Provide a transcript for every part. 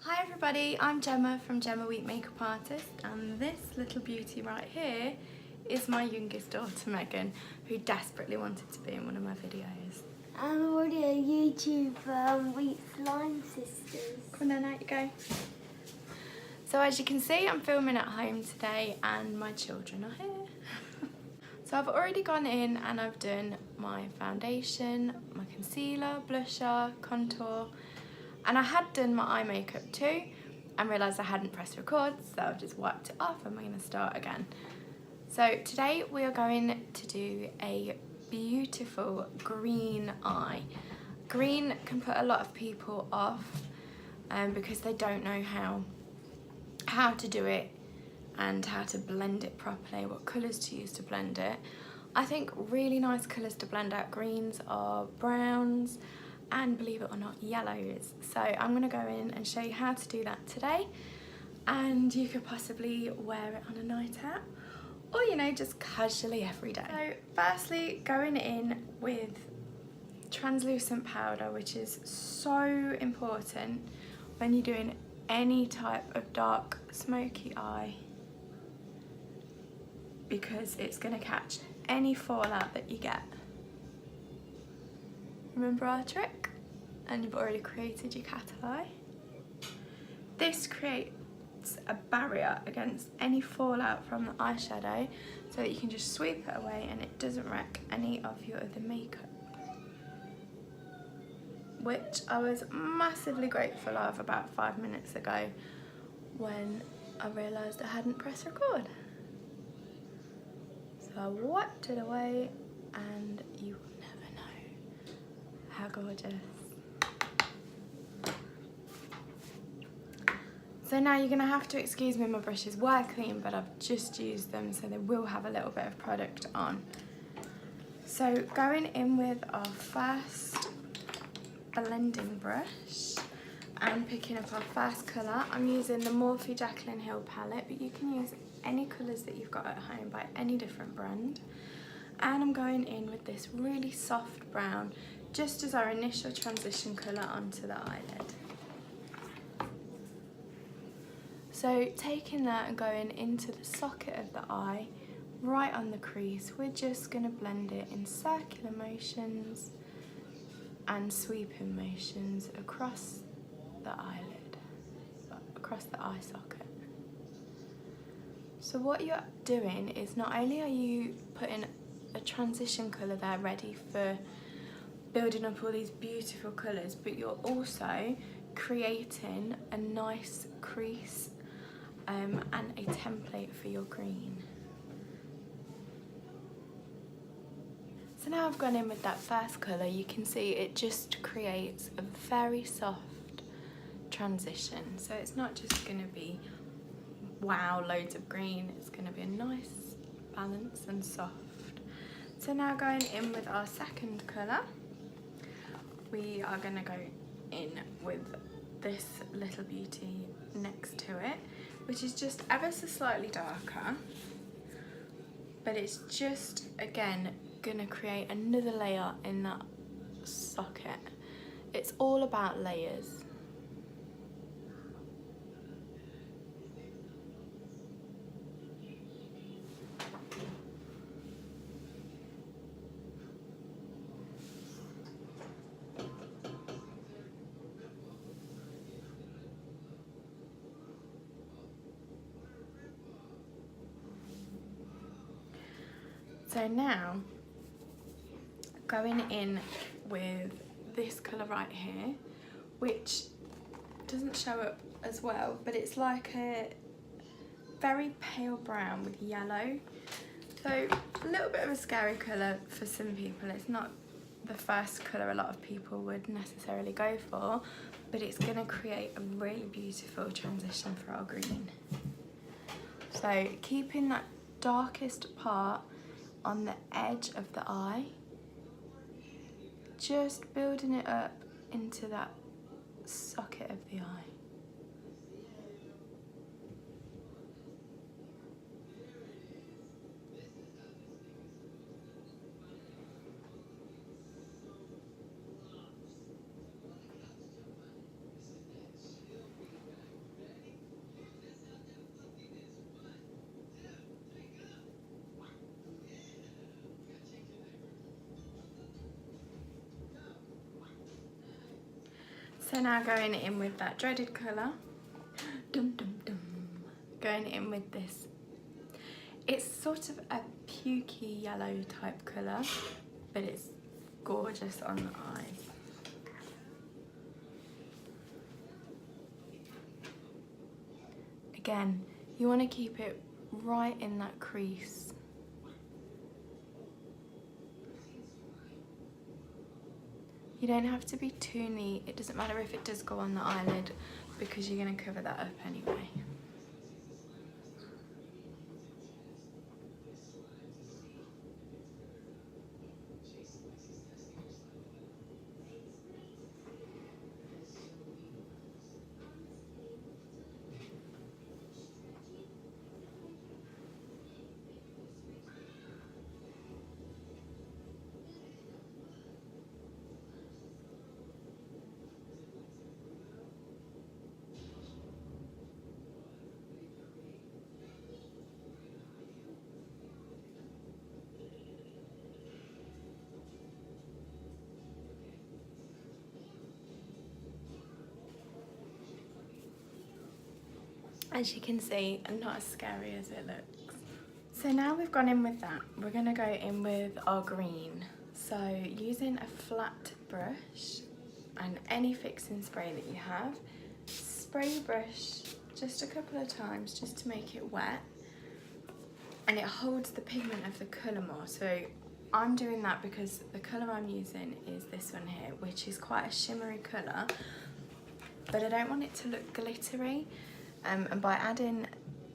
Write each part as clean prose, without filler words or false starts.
Hi everybody, I'm Gemma from Gemma Week Makeup Artist, and this little beauty right here is my youngest daughter Megan, who desperately wanted to be in one of my videos. I'm already a YouTuber, we Slime Sisters. Come on then, out you go. So as you can see, I'm filming at home today and my children are here. So I've already gone in and I've done my foundation, my concealer, blusher, contour, and I had done my eye makeup too and realised I hadn't pressed record, so I've just wiped it off and we're going to start again. So today we are going to do a beautiful green eye. Green can put a lot of people off because they don't know how to do it and how to blend it properly, what colours to use to blend it. I think really nice colours to blend out greens are browns and, believe it or not, yellows. So I'm going to go in and show you how to do that today, and you could possibly wear it on a night out or, you know, just casually every day. So firstly, going in with translucent powder, which is so important when you're doing any type of dark smoky eye, because it's going to catch any fallout that you get. Remember our trick? And you've already created your cat eye. This creates a barrier against any fallout from the eyeshadow so that you can just sweep it away and it doesn't wreck any of your other makeup, which I was massively grateful of about 5 minutes ago when I realised I hadn't pressed record. So I wiped it away and you will never know how gorgeous. So now you're going to have to excuse me, my brushes were clean, but I've just used them, so they will have a little bit of product on. So going in with our first blending brush and picking up our first colour, I'm using the Morphe Jaclyn Hill palette, but you can use any colours that you've got at home by any different brand. And I'm going in with this really soft brown, just as our initial transition colour onto the eyelid. So taking that and going into the socket of the eye, right on the crease, we're just going to blend it in circular motions and sweeping motions across the eyelid, across the eye socket. So what you're doing is, not only are you putting a transition colour there ready for building up all these beautiful colours, but you're also creating a nice crease and a template for your green. So now I've gone in with that first colour, you can see it just creates a very soft transition. So it's not just going to be wow, loads of green, it's going to be a nice balance and soft. So now going in with our second colour, we are going to go in with this little beauty next to it, which is just ever so slightly darker, but it's just, again, gonna create another layer in that socket. It's all about layers. So now, going in with this colour right here, which doesn't show up as well, but it's like a very pale brown with yellow. So a little bit of a scary colour for some people. It's not the first colour a lot of people would necessarily go for, but it's going to create a really beautiful transition for our green. So keeping that darkest part on the edge of the eye, just building it up into that socket of the eye. So now going in with that dreaded colour, going in with this, it's sort of a pukey yellow type colour, but it's gorgeous on the eyes. Again, you want to keep it right in that crease. You don't have to be too neat. It doesn't matter if it does go on the eyelid because you're going to cover that up anyway. As you can see, not as scary as it looks. So now we've gone in with that, we're going to go in with our green. So using a flat brush and any fixing spray that you have, spray your brush just a couple of times just to make it wet, and it holds the pigment of the colour more. So I'm doing that because the colour I'm using is this one here, which is quite a shimmery colour, but I don't want it to look glittery. And by adding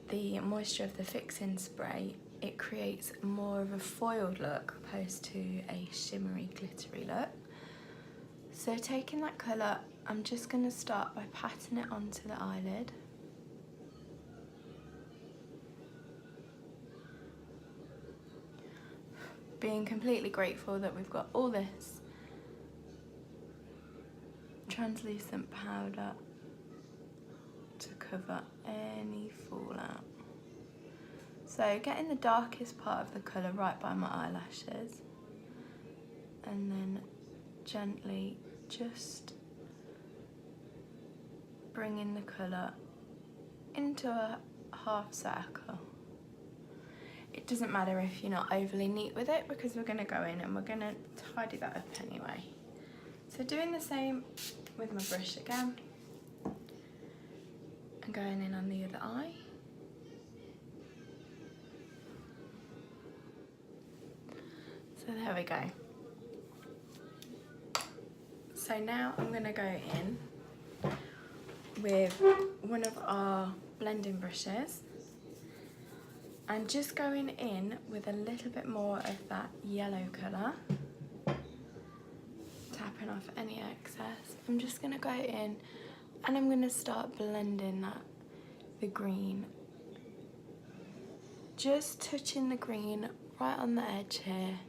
the moisture of the fixing spray, it creates more of a foiled look opposed to a shimmery, glittery look. So taking that colour, I'm just going to start by patting it onto the eyelid. Being completely grateful that we've got all this translucent powder to cover any fallout. So getting the darkest part of the colour right by my eyelashes, and then gently just bringing the colour into a half circle. It doesn't matter if you're not overly neat with it because we're going to go in and we're going to tidy that up anyway. So doing the same with my brush again. And going in on the other eye. So there we go. So now I'm going to go in with one of our blending brushes and just going in with a little bit more of that yellow colour, tapping off any excess. I'm just going to go in and I'm going to start blending the green. Just touching the green right on the edge here.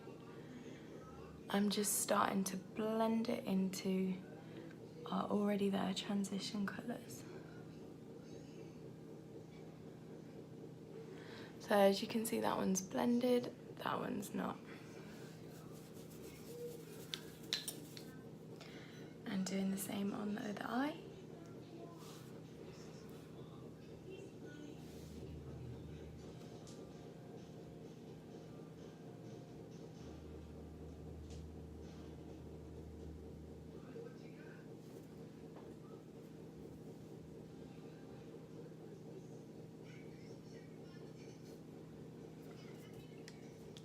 I'm just starting to blend it into our already there transition colours. So as you can see, that one's blended, that one's not. And doing the same on the other eye.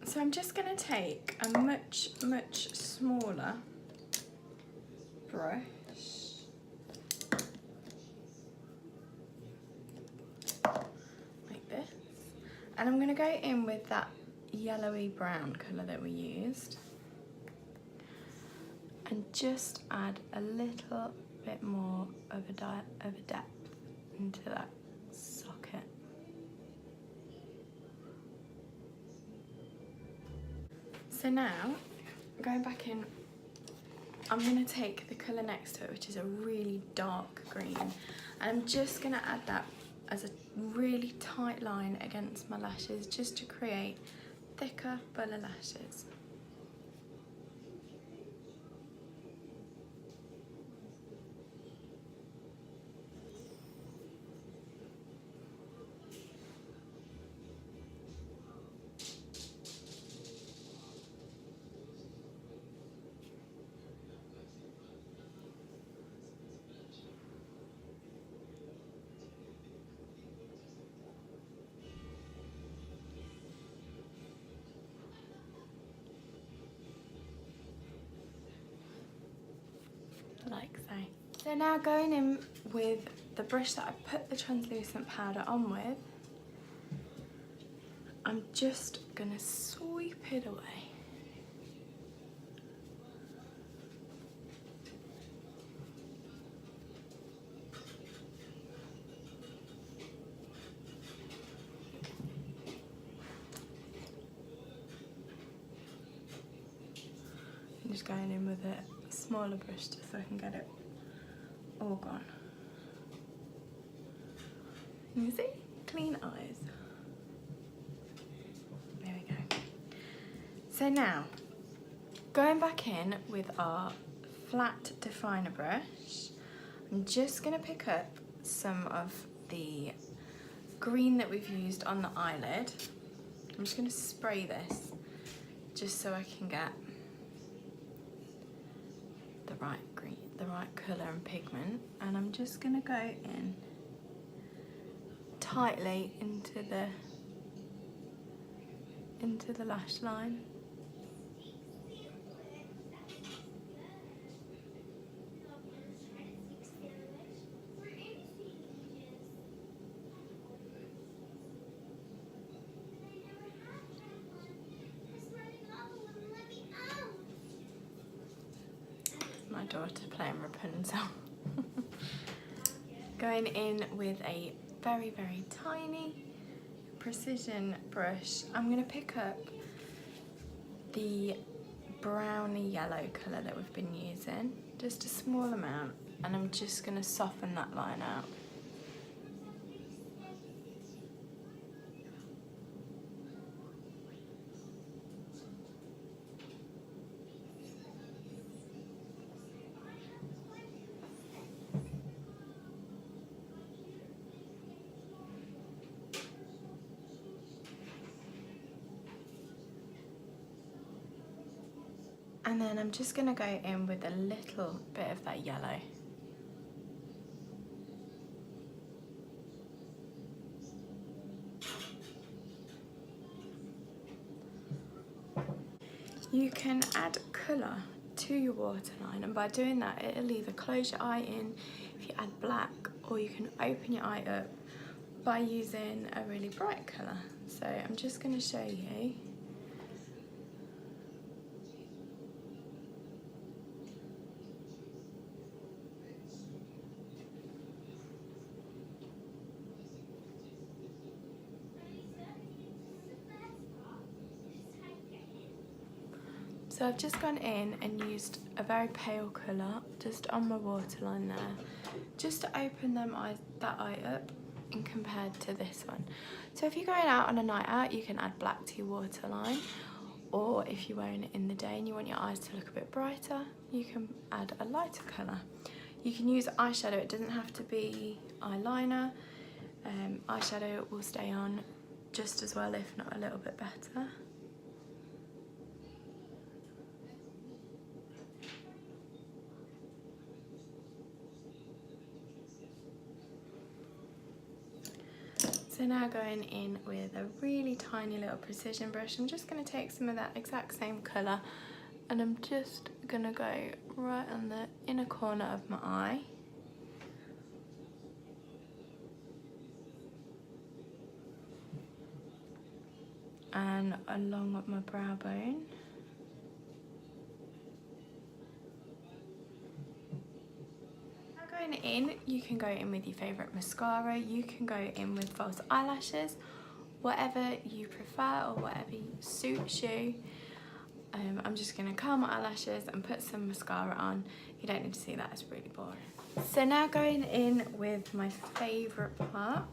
So I'm just going to take a much smaller brush like this, and I'm going to go in with that yellowy brown colour that we used and just add a little bit more of a depth into that socket. So now, going back in, I'm going to take the colour next to it, which is a really dark green, and I'm just going to add that as a really tight line against my lashes just to create thicker, fuller lashes. like so. So now going in with the brush that I put the translucent powder on with, I'm just gonna sweep it away. I'm just going in with a smaller brush just so I can get it all gone. You see? Clean eyes. There we go. So now, going back in with our flat definer brush, I'm just going to pick up some of the green that we've used on the eyelid. I'm just going to spray this just so I can get the right green, the right colour and pigment, and I'm just going to go in tightly into the lash line. My daughter playing Rapunzel. Going in with a very, very tiny precision brush, I'm going to pick up the browny yellow colour that we've been using, just a small amount, and I'm just going to soften that line out. And then I'm just going to go in with a little bit of that yellow. You can add colour to your waterline, and by doing that it'll either close your eye in if you add black, or you can open your eye up by using a really bright colour. So I'm just going to show you. So I've just gone in and used a very pale colour just on my waterline there, just to open that eye up and compared to this one. So if you're going out on a night out, you can add black to your waterline, or if you're wearing it in the day and you want your eyes to look a bit brighter, you can add a lighter colour. You can use eyeshadow, it doesn't have to be eyeliner. Eyeshadow will stay on just as well, if not a little bit better. So now going in with a really tiny little precision brush, I'm just going to take some of that exact same colour and I'm just going to go right on the inner corner of my eye. And along my brow bone. Going in, you can go in with your favourite mascara, you can go in with false eyelashes, whatever you prefer or whatever suits you. I'm just going to curl my eyelashes and put some mascara on. You don't need to see that, it's really boring. So now going in with my favourite part,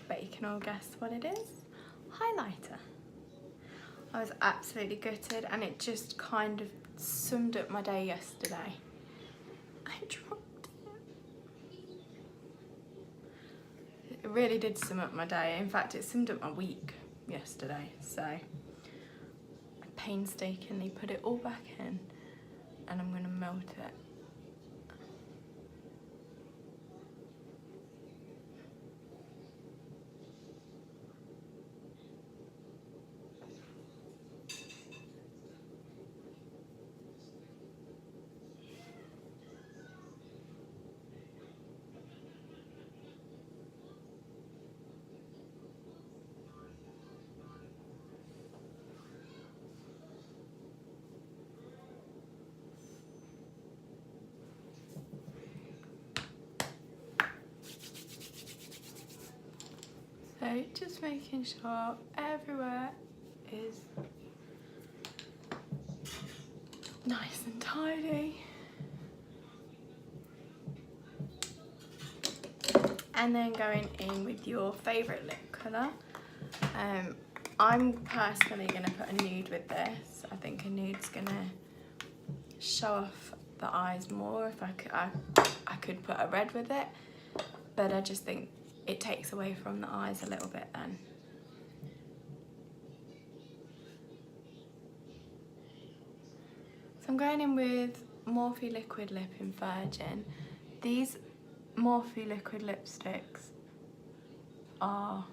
but you can all guess what it is, highlighter. I was absolutely gutted and it just kind of summed up my day yesterday. I dropped it. It really did sum up my day. In fact, it summed up my week yesterday. So I painstakingly put it all back in and I'm going to melt it. So just making sure everywhere is nice and tidy. And then going in with your favourite lip colour. I'm personally going to put a nude with this. I think a nude's going to show off the eyes more. If I could put a red with it, but I just think it takes away from the eyes a little bit then. So I'm going in with Morphe Liquid Lip in Virgin. These Morphe Liquid lipsticks are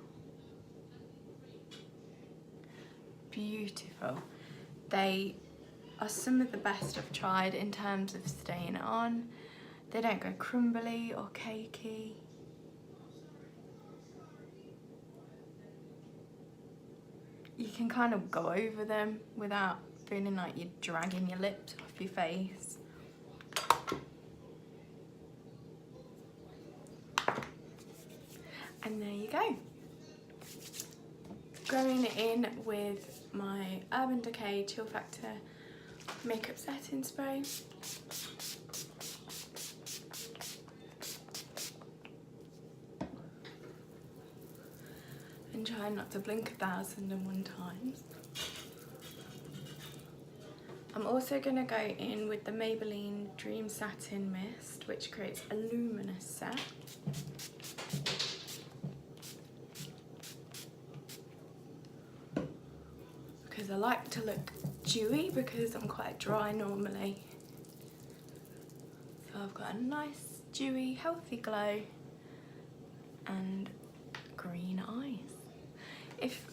beautiful. They are some of the best I've tried in terms of staying on. They don't go crumbly or cakey. You can kind of go over them without feeling like you're dragging your lips off your face. And there you go. Going in with my Urban Decay Chill Factor makeup setting spray. And try not to blink 1,001 times. I'm also going to go in with the Maybelline Dream Satin Mist, which creates a luminous set. Because I like to look dewy because I'm quite dry normally. So I've got a nice, dewy, healthy glow and green eyes.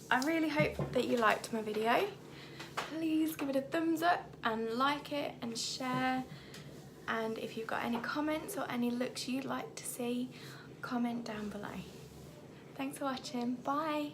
I really hope that you liked my video. Please give it a thumbs up and like it and share. And if you've got any comments or any looks you'd like to see, comment down below. Thanks for watching. Bye.